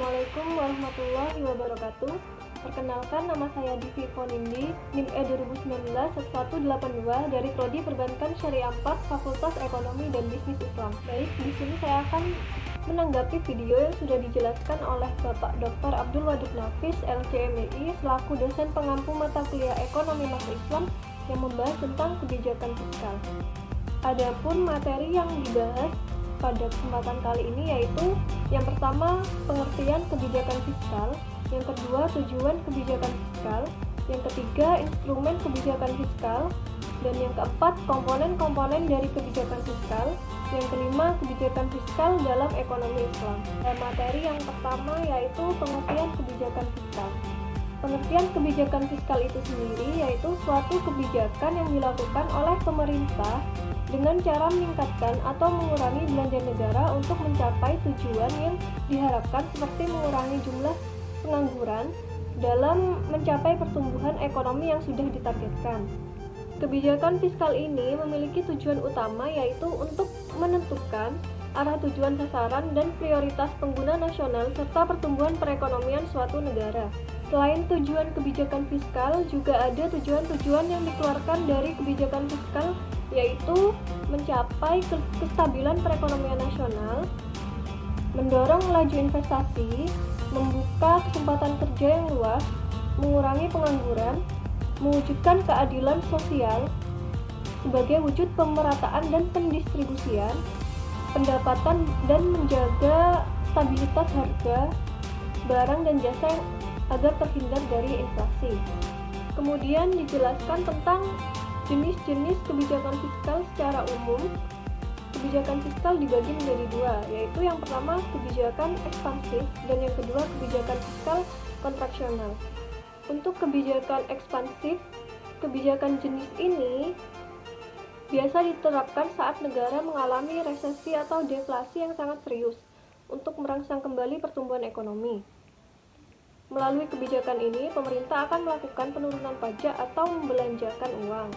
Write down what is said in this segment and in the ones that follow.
Assalamualaikum warahmatullahi wabarakatuh. Perkenalkan, nama saya Divi Fonindi, NIM E 2019-1182 dari Prodi Perbankan Syariah 4, Fakultas Ekonomi dan Bisnis Islam. Baik, di sini saya akan menanggapi video yang sudah dijelaskan oleh Bapak Dr. Abdul Wadud Nafis, LCMI, selaku dosen pengampu mata kuliah Ekonomi Makro Islam yang membahas tentang kebijakan fiskal. Adapun materi yang dibahas pada kesempatan kali ini yaitu yang pertama, pengertian kebijakan fiskal, yang kedua, tujuan kebijakan fiskal, yang ketiga, instrumen kebijakan fiskal, dan yang keempat, komponen-komponen dari kebijakan fiskal, yang kelima, kebijakan fiskal dalam ekonomi Islam. Dan materi yang pertama yaitu pengertian kebijakan fiskal. Pengertian kebijakan fiskal itu sendiri yaitu suatu kebijakan yang dilakukan oleh pemerintah dengan cara meningkatkan atau mengurangi belanja negara untuk mencapai tujuan yang diharapkan seperti mengurangi jumlah pengangguran dalam mencapai pertumbuhan ekonomi yang sudah ditargetkan. Kebijakan fiskal ini memiliki tujuan utama yaitu untuk menentukan arah tujuan sasaran dan prioritas pengguna nasional serta pertumbuhan perekonomian suatu negara. Selain tujuan kebijakan fiskal, juga ada tujuan-tujuan yang dikeluarkan dari kebijakan fiskal yaitu mencapai kestabilan perekonomian nasional, mendorong laju investasi, membuka kesempatan kerja yang luas, mengurangi pengangguran, mewujudkan keadilan sosial sebagai wujud pemerataan dan pendistribusian pendapatan dan menjaga stabilitas harga barang dan jasa agar terhindar dari inflasi. Kemudian dijelaskan tentang jenis-jenis kebijakan fiskal secara umum. Kebijakan fiskal dibagi menjadi dua, yaitu yang pertama kebijakan ekspansif dan yang kedua kebijakan fiskal kontraksional. Untuk kebijakan ekspansif, kebijakan jenis ini biasa diterapkan saat negara mengalami resesi atau deflasi yang sangat serius untuk merangsang kembali pertumbuhan ekonomi. Melalui kebijakan ini, pemerintah akan melakukan penurunan pajak atau membelanjakan uang.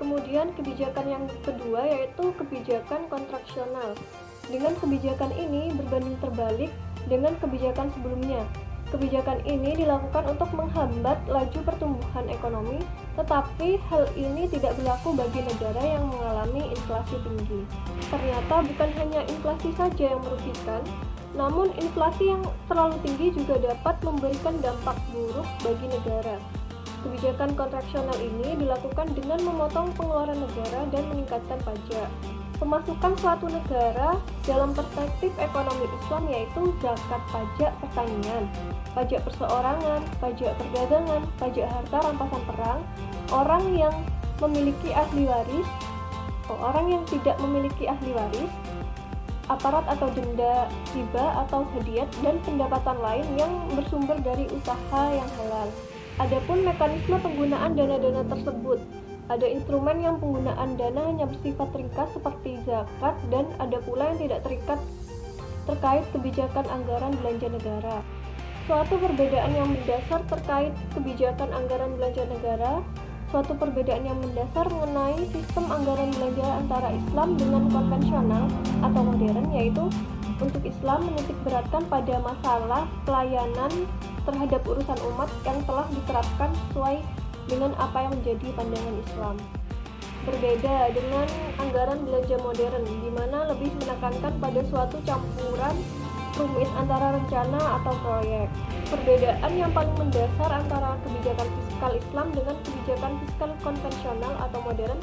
Kemudian kebijakan yang kedua yaitu kebijakan kontraksional. Dengan kebijakan ini berbanding terbalik dengan kebijakan sebelumnya. Kebijakan ini dilakukan untuk menghambat laju pertumbuhan ekonomi, tetapi hal ini tidak berlaku bagi negara yang mengalami inflasi tinggi. Ternyata bukan hanya inflasi saja yang merugikan, namun inflasi yang terlalu tinggi juga dapat memberikan dampak buruk bagi negara. Kebijakan kontraksional ini dilakukan dengan memotong pengeluaran negara dan meningkatkan pajak. Pemasukan suatu negara dalam perspektif ekonomi Islam yaitu zakat pajak pertanian, pajak perseorangan, pajak perdagangan, pajak harta rampasan perang, orang yang memiliki ahli waris, orang yang tidak memiliki ahli waris, aparat atau denda riba atau hadiat, dan pendapatan lain yang bersumber dari usaha yang halal. Adapun mekanisme penggunaan dana-dana tersebut, ada instrumen yang penggunaan dana hanya bersifat ringkas seperti zakat, dan ada pula yang tidak terikat terkait kebijakan anggaran belanja negara. Suatu perbedaan yang mendasar terkait kebijakan anggaran belanja negara, suatu perbedaan yang mendasar mengenai sistem anggaran belanja antara Islam dengan konvensional atau modern, yaitu untuk Islam menitik beratkan pada masalah pelayanan terhadap urusan umat yang telah diterapkan sesuai dengan apa yang menjadi pandangan Islam. Berbeda dengan anggaran belanja modern, di mana lebih menekankan pada suatu campuran rumit antara rencana atau proyek. Perbedaan yang paling mendasar antara kebijakan fiskal Islam dengan kebijakan fiskal konvensional atau modern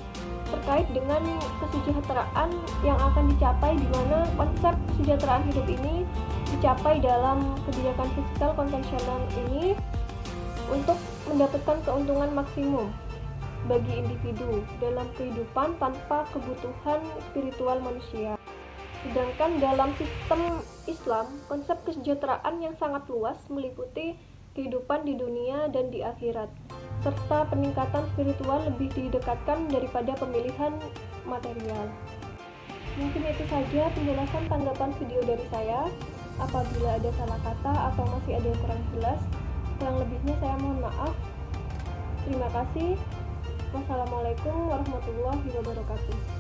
terkait dengan kesejahteraan yang akan dicapai, di mana konsep kesejahteraan hidup ini dicapai dalam kebijakan fiskal konvensional ini untuk mendapatkan keuntungan maksimum bagi individu dalam kehidupan tanpa kebutuhan spiritual manusia. Sedangkan dalam sistem Islam, konsep kesejahteraan yang sangat luas meliputi kehidupan di dunia dan di akhirat, serta peningkatan spiritual lebih didekatkan daripada pemilihan material. Mungkin itu saja penjelasan tanggapan video dari saya. Apabila ada salah kata atau masih ada yang kurang jelas, kurang lebihnya saya mohon maaf. Terima kasih. Wassalamualaikum warahmatullahi wabarakatuh.